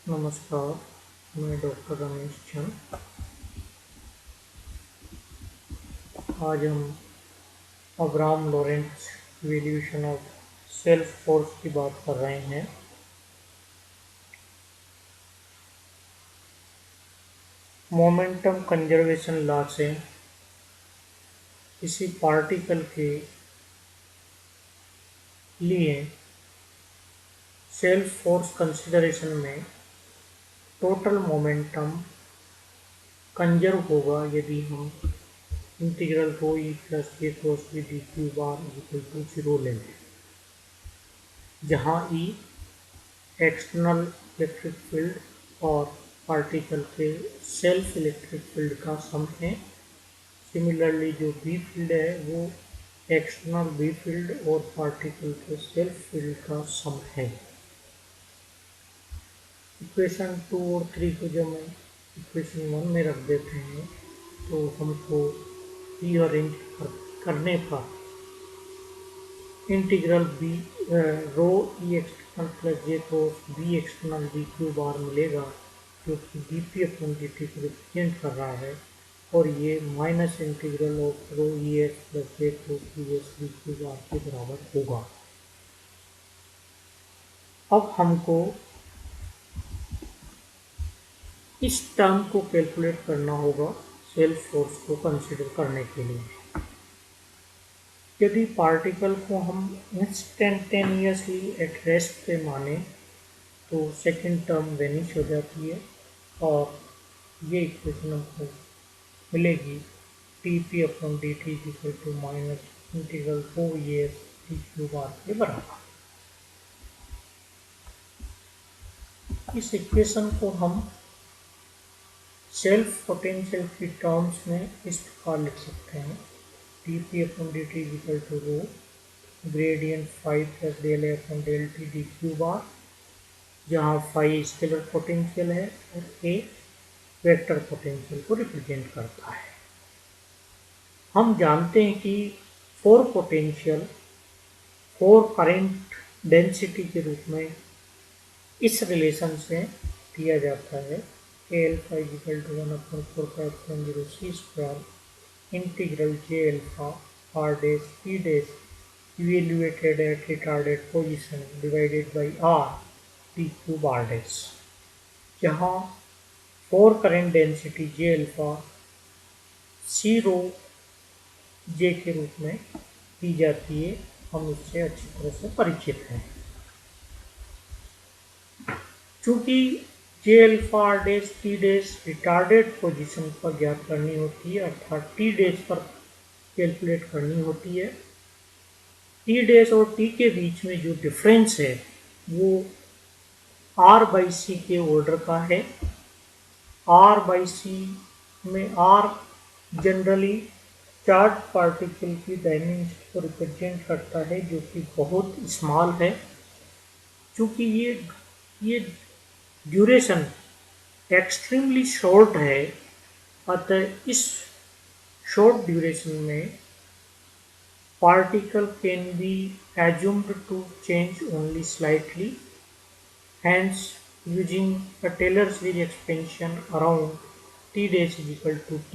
नमस्कार, मैं डॉक्टर रमेश चंद। आज हम Abraham Lawrence evolution of self force की बात कर रहे हैं। मोमेंटम कंजर्वेशन लॉ से किसी पार्टिकल के लिए सेल्फ फोर्स कंसिडरेशन में टोटल मोमेंटम कंजर्व होगा यदि हम integral rho E plus A cross B D Q bar equal to 0 ले लें, जहाँ ई एक्सटर्नल इलेक्ट्रिक फील्ड और पार्टिकल के सेल्फ इलेक्ट्रिक फील्ड का सम है। सिमिलरली जो बी फील्ड है वो एक्सटर्नल बी फील्ड और पार्टिकल के सेल्फ फील्ड का सम है। इक्वेशन 2 और 3 को जब मैं इक्वेशन 1 में रख देते हैं तो हमको रीअरेंज करने पर integral B rho E external plus J cross B external B Q bar मिलेगा, जो कि D P upon D T को रिप्रेजेंट कर रहा है, और ये minus integral of rho E X plus J cross B S B Q bar के बराबर होगा। अब हमको इस टर्म को कैलकुलेट करना होगा सेल्फ फोर्स को कंसिडर करने के लिए। यदि पार्टिकल को हम इंस्टेंटेनियसली एट रेस्ट पे माने तो सेकंड टर्म वेनिश हो जाती है और ये इक्वेशन हमको मिलेगी T P upon D T equal to minus integral O E S D Q bar के बराबर। इस इक्वेशन को हम सेल्फ पोटेंशियल की टर्म्स में इस प्रकार लिख सकते हैं T P upon D T equal to rho gradient five plus del A upon del T D Q bar, जहाँ फाई स्केलर पोटेंशियल है और ए वेक्टर पोटेंशियल को रिप्रेजेंट करता है। हम जानते हैं कि four potential four current density के रूप में इस रिलेशन से दिया जाता है A alpha equal to 1/4 C square integral J alpha R dash E dash evaluated eight retarded position divided by R D cube R dash, जहाँ four current density J alpha C rho J के रूप में दी जाती है। हम इससे अच्छी तरह से परिचित हैं। चूंकि J alpha R dash T dash retarded position पर ज्ञात करनी होती है, अर्थात टी डैश पर कैलकुलेट करनी होती है। टी डैश और टी के बीच में जो डिफरेंस है वो आर बाई सी के ऑर्डर का है। आर बाई सी में आर जनरली चार्ज पार्टिकल की डायमेंशन को रिप्रेजेंट करता है, जो कि बहुत स्मॉल है। चूँकि ये ड्यूरेशन एक्सट्रीमली शॉर्ट है, अतः इस शॉर्ट ड्यूरेशन में particle can be assumed to change only slightly. Hence, using a Taylor series expansion around t dash is equal to t,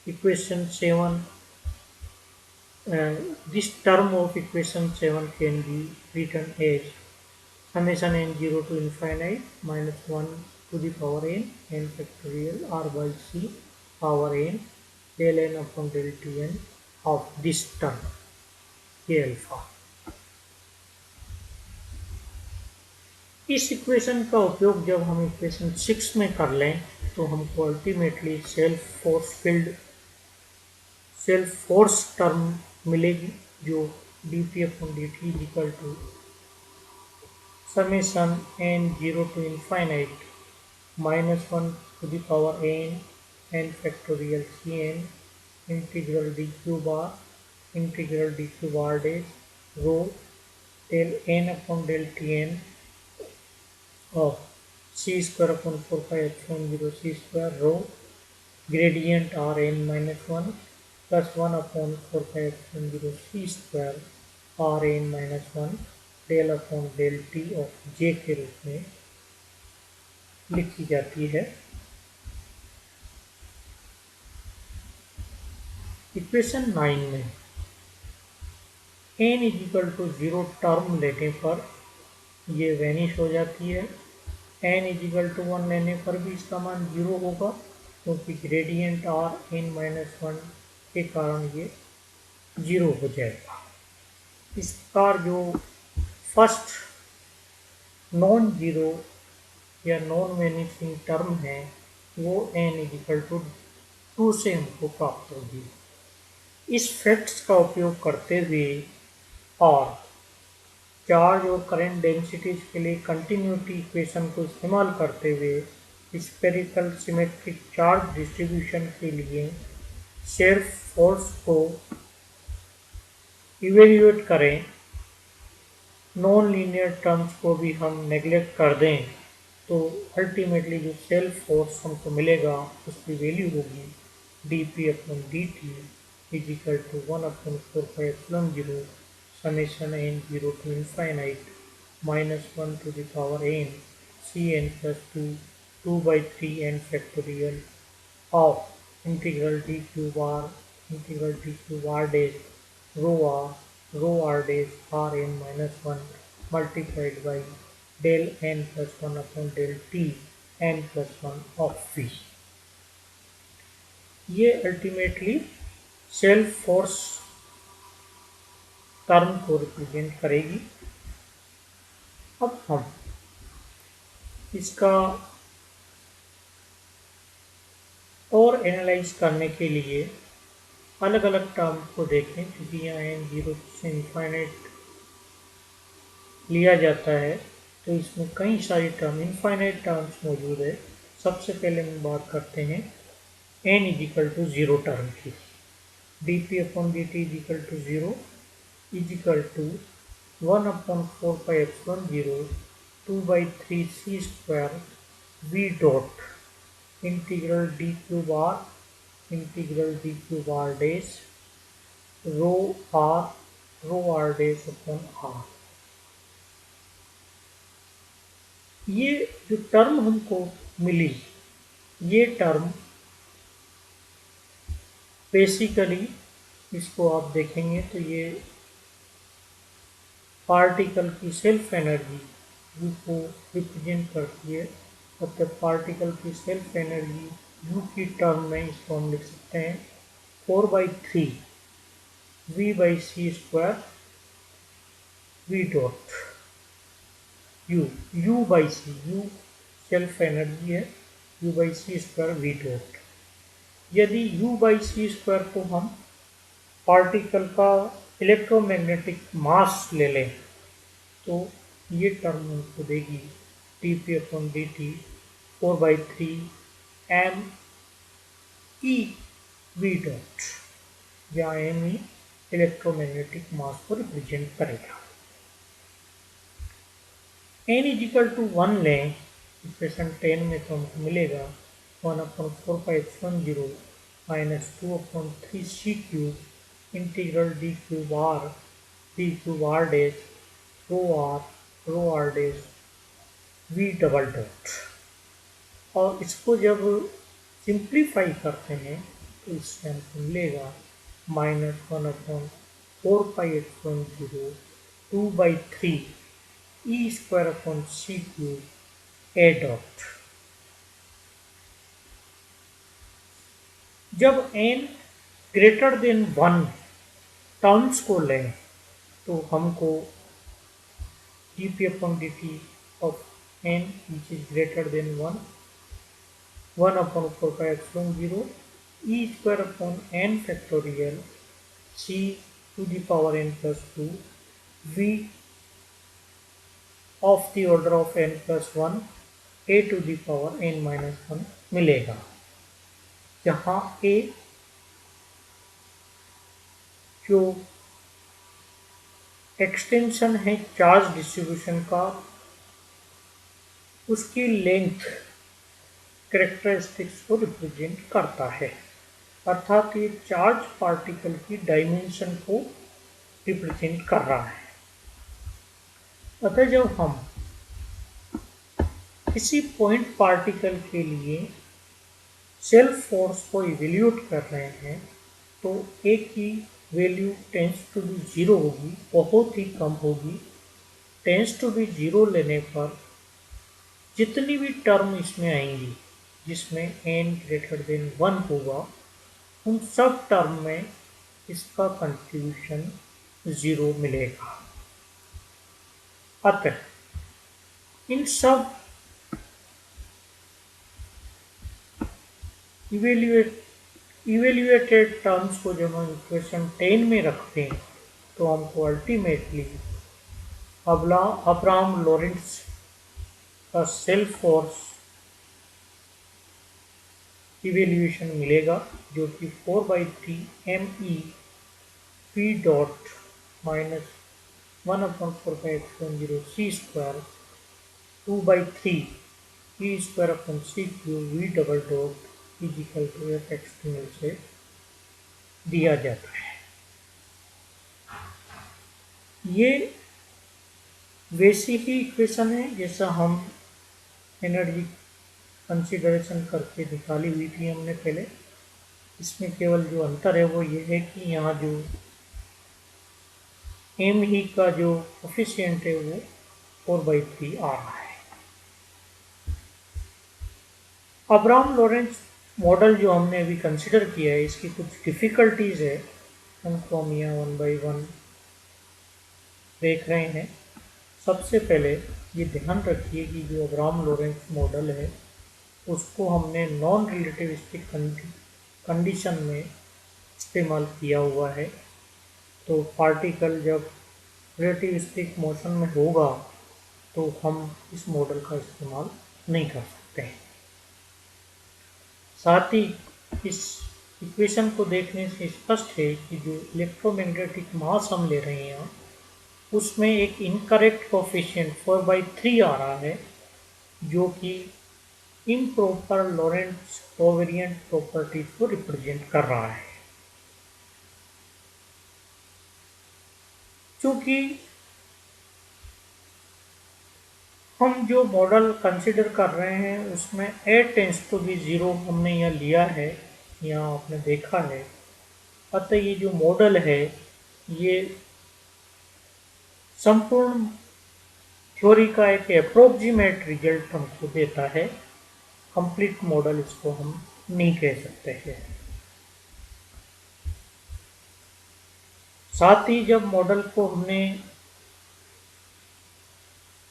equation 7, this term of equation 7 can be written as summation n0 to infinite minus 1 to the power n factorial r by c power n del n upon del tn of this term a alpha। इस equation का उपयोग जब हम equation 6 में कर लें तो हमको अल्टीमेटली सेल्फ फोर्स टर्म मिलेगी, जो D P upon D T equal to summation N zero to infinite minus 1 to the power N factorial C N integral D Q bar dash rho del N upon del T N of c square upon 4 pi epsilon 0 c square rho gradient r n minus 1 plus 1 upon 4 pi epsilon 0 c square r n minus 1 del upon del t of j के रूप में लिखी जाती है। Equation 9 में n is equal to 0 term लेने पर ये वैनिश हो जाती है। n इजिकल टू 1 लेने पर भी इसका मान 0 होगा, क्योंकि ग्रेडियंट r n माइनस 1 के कारण ये 0 हो जाएगा। इस प्रकार जो फर्स्ट नॉन जीरो या नॉन वैनिशिंग टर्म है वो n इजिकल टू 2 से हमको प्राप्त होगी। इस फैक्ट्स का उपयोग करते हुए और चार्ज और करंट डेंसिटीज के लिए कंटिन्यूटी इक्वेशन को इस्तेमाल करते हुए स्फेरिकल सिमेट्रिक चार्ज डिस्ट्रीब्यूशन के लिए शेयर फोर्स को इवेल्युएट करें। नॉन लीनियर टर्म्स को भी हम नेग्लेक्ट कर दें तो अल्टीमेटली जो सेल्फ फोर्स हमको मिलेगा उसकी वैल्यू होगी dp upon dt is equal to 1/4πε0 summation n 0 to infinite -1 to the power n cn plus 2 by 3 n factorial of integral dq bar dash rho r dash r n minus 1 multiplied by del n plus 1 upon del t n plus 1 of v। ये ultimately self force term को represent करेगी। अब हम इसका और analyse करने के लिए अलग अलग टर्म को देखें, क्योंकि यहाँ n 0 से इनफाइनाइट लिया जाता है तो इसमें कई सारी टर्म इनफाइनाइट टर्म्स मौजूद है। सबसे पहले हम बात करते हैं n इजिकल टू 0 टर्म की। dp upon dt is equal to 0 is equal to 1/4πε0 2/3 c square v dot integral dq bar dash rho r dash upon r। ये जो टर्म हमको मिली ये टर्म बेसिकली इसको आप देखेंगे तो ये पार्टिकल की सेल्फ एनर्जी यू को रिप्रेजेंट करती है। मतलब पार्टिकल की सेल्फ एनर्जी यू की टर्म में इसको हम लिख सकते हैं 4/3 v/c square v dot u self energy है u/c स्क्वायर v डॉट। यदि u/c स्क्वायर को हम पार्टिकल का इलेक्ट्रोमैग्नेटिक मास ले लें तो ये टर्म हमको देगी dp upon dt 4/3 m e v dot, जहाँ m e इलेक्ट्रोमैग्नेटिक मास को रिप्रेजेंट करेगा। n इजिकल टू 1 लें इक्वेशन 10 में तो हमको मिलेगा 1/4πε0 -2/3 c cube integral dq bar dash rho r dash v double dot. और इसको जब सिंप्लीफाई करते हैं तो इससे हमको मिलेगा -1/4πε0 2/3 e square upon c cube a dot. जब n ग्रेटर देन 1 टर्म्स को लें तो हमको dp upon dt of n which is greater than 1/4πε0 e square upon n factorial c to the power n plus 2 v of the order of n plus 1 a to the power n minus 1 मिलेगा, जहाँ a जो extension है charge distribution का उसकी length characteristics को represent करता है, अर्थात ये चार्ज पार्टिकल की डायमेंशन को रिप्रेजेंट कर रहा है। अतः जब हम किसी पॉइंट पार्टिकल के लिए सेल्फ फोर्स को इवेल्यूट कर रहे हैं तो ए की value tends to be zero होगी, बहुत ही कम होगी। टेंस टू बी जीरो लेने पर जितनी भी टर्म इसमें आएंगी जिसमें n ग्रेटर देन 1 होगा, उन सब टर्म में इसका कंट्रीब्यूशन जीरो मिलेगा। अतः इन सब इवेल्युएटेड टर्म्स को जब हम इक्वेशन 10 में रखते हैं तो हमको अल्टीमेटली अब्राहम लॉरेंट्ज का सेल्फ फोर्स इवेल्यूएशन मिलेगा, जो कि 4/3 me p dot minus 1/4π0 c square 2/3 e square upon c cube v double dot is equal to f external से दिया जाता है। ये वैसी ही इक्वेशन है जैसा हम एनर्जी कंसीडरेशन करके निकाली हुई थी हमने पहले। इसमें केवल जो अंतर है वो ये है कि यहाँ जो एम ही का जो कोफिशिएंट है वो 4/3 आ रहा है। अब्राहम लॉरेंट्ज मॉडल जो हमने अभी कंसिडर किया है, इसकी कुछ डिफ़िकल्टीज है, उनको हम यहाँ 1 by 1 देख रहे हैं। सबसे पहले ये ध्यान रखिए कि जो अब्राहम लॉरेंट्ज मॉडल है उसको हमने नॉन रिलेटिविस्टिक कंडीशन में इस्तेमाल किया हुआ है। तो पार्टिकल जब रिलेटिविस्टिक मोशन में होगा तो हम इस मॉडल का इस्तेमाल नहीं कर सकते हैं। साथ ही इस इक्वेशन को देखने से स्पष्ट है कि जो इलेक्ट्रोमैग्नेटिक मास हम ले रहे हैं उसमें एक इनकरेक्ट कोफिशिएंट 4/3 आ रहा है, जो कि इम्प्रॉपर लॉरेंट्ज कोवेरिएंट प्रॉपर्टी को रिप्रेजेंट कर रहा है। क्योंकि हम जो मॉडल कंसिडर कर रहे हैं उसमें a tends to be zero हमने यहाँ लिया है, यहाँ आपने देखा है। अतः ये जो मॉडल है ये संपूर्ण थ्योरी का एक अप्रोक्सीमेट रिजल्ट हमको देता है। कंप्लीट मॉडल इसको हम नहीं कह सकते हैं। साथ ही जब मॉडल को हमने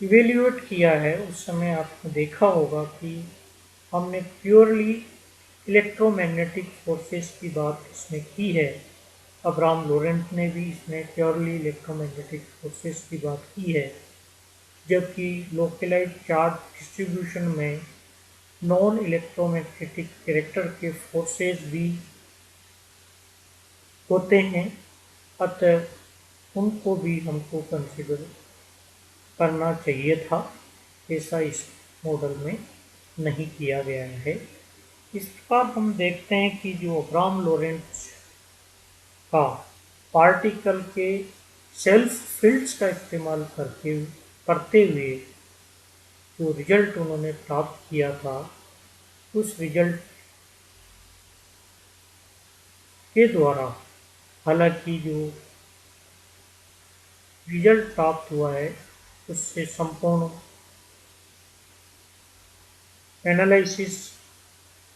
इवेल्यूएट किया है उस समय आपने देखा होगा कि हमने प्योरली इलेक्ट्रोमैग्नेटिक फोर्सेस की बात इसमें की है। अब्राहम लॉरेंट्ज ने भी इसमें प्योरली इलेक्ट्रोमैग्नेटिक फोर्सेस की बात की है, जबकि लोकलाइज्ड चार्ज डिस्ट्रीब्यूशन में नॉन इलेक्ट्रोमैग्नेटिक कैरेक्टर के फोर्सेस भी होते हैं। अतः उनको भी हमको कंसिडर करना चाहिए था, ऐसा इस मॉडल में नहीं किया गया है। इस प्रकार हम देखते हैं कि जो अब्राहम लॉरेंट्ज का पार्टिकल के सेल्फ फील्ड्स का इस्तेमाल करते हुए जो रिजल्ट उन्होंने प्राप्त किया था, उस रिजल्ट के द्वारा हालांकि जो रिजल्ट प्राप्त हुआ है उससे संपूर्ण एनालिसिस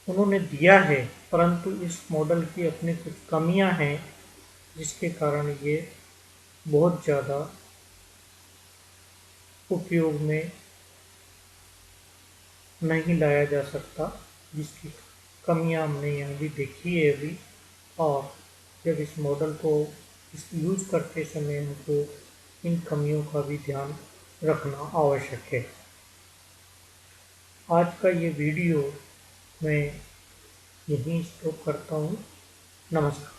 उन्होंने दिया है, परंतु इस मॉडल की अपनी कुछ कमियां हैं जिसके कारण ये बहुत ज़्यादा उपयोग में नहीं लाया जा सकता, जिसकी कमियां हमने यहाँ भी देखी है अभी। और जब इस मॉडल को यूज़ करते समय हमको इन कमियों का भी ध्यान रखना आवश्यक है। आज का ये वीडियो मैं यहीं स्टॉप करता हूँ। नमस्कार।